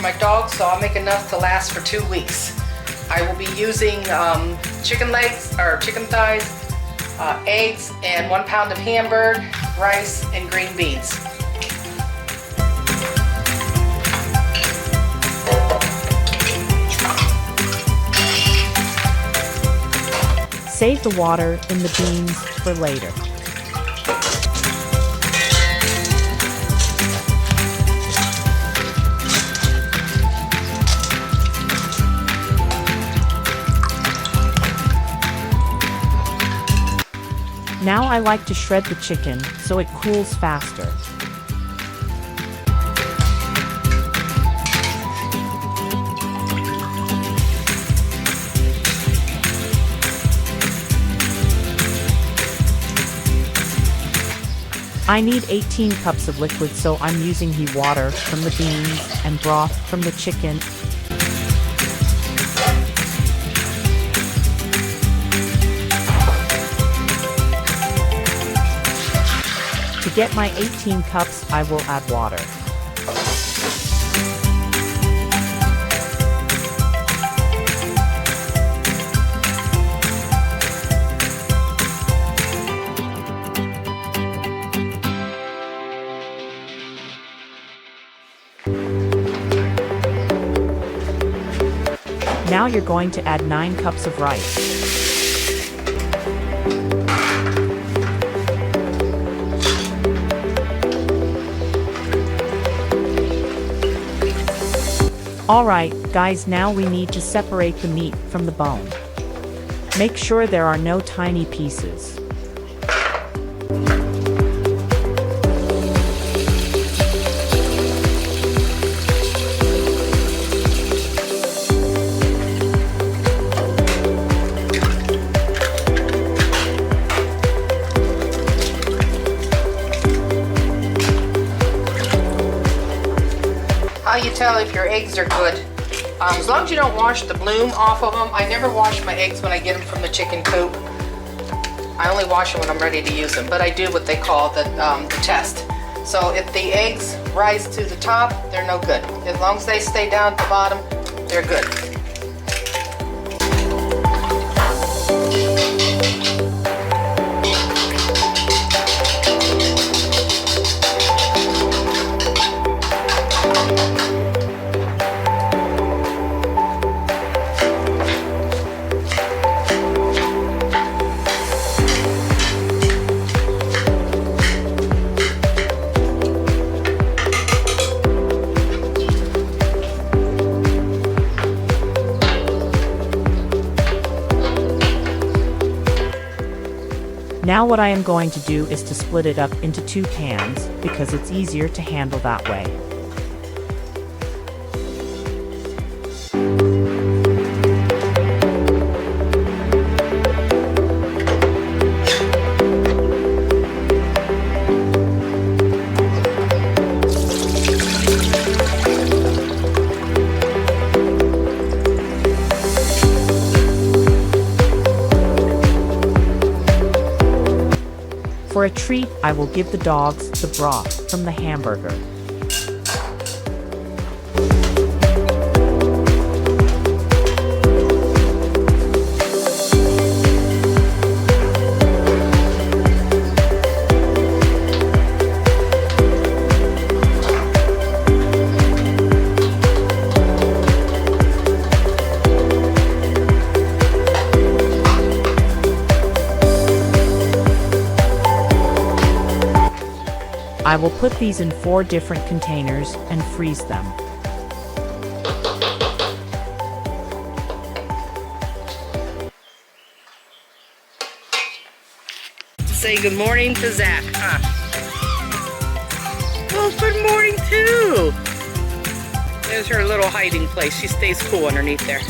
for my dogs, so I'll make enough to last for 2 weeks. I will be using chicken legs or chicken thighs, eggs, and 1 pound of hamburger, rice, and green beans. Save the water in the beans for later. Now I like to shred the chicken so it cools faster. I need 18 cups of liquid, so I'm using the water from the beans and broth from the chicken. To get my 18 cups, I will add water. Now you're going to add 9 cups of rice. Alright, guys, now we need to separate the meat from the bone. Make sure there are no tiny pieces. How you tell if your eggs are good? As long as you don't wash the bloom off of them. I never wash my eggs when I get them from the chicken coop. I only wash them when I'm ready to use them, but I do what they call the test. So if the eggs rise to the top, they're no good. As long as they stay down at the bottom, they're good. Now what I am going to do is to split it up into 2 pans because it's easier to handle that way. For a treat, I will give the dogs the broth from the hamburger. I will put these in 4 different containers and freeze them. Say good morning to Zach, huh? Well, good morning too. There's her little hiding place. She stays cool underneath there.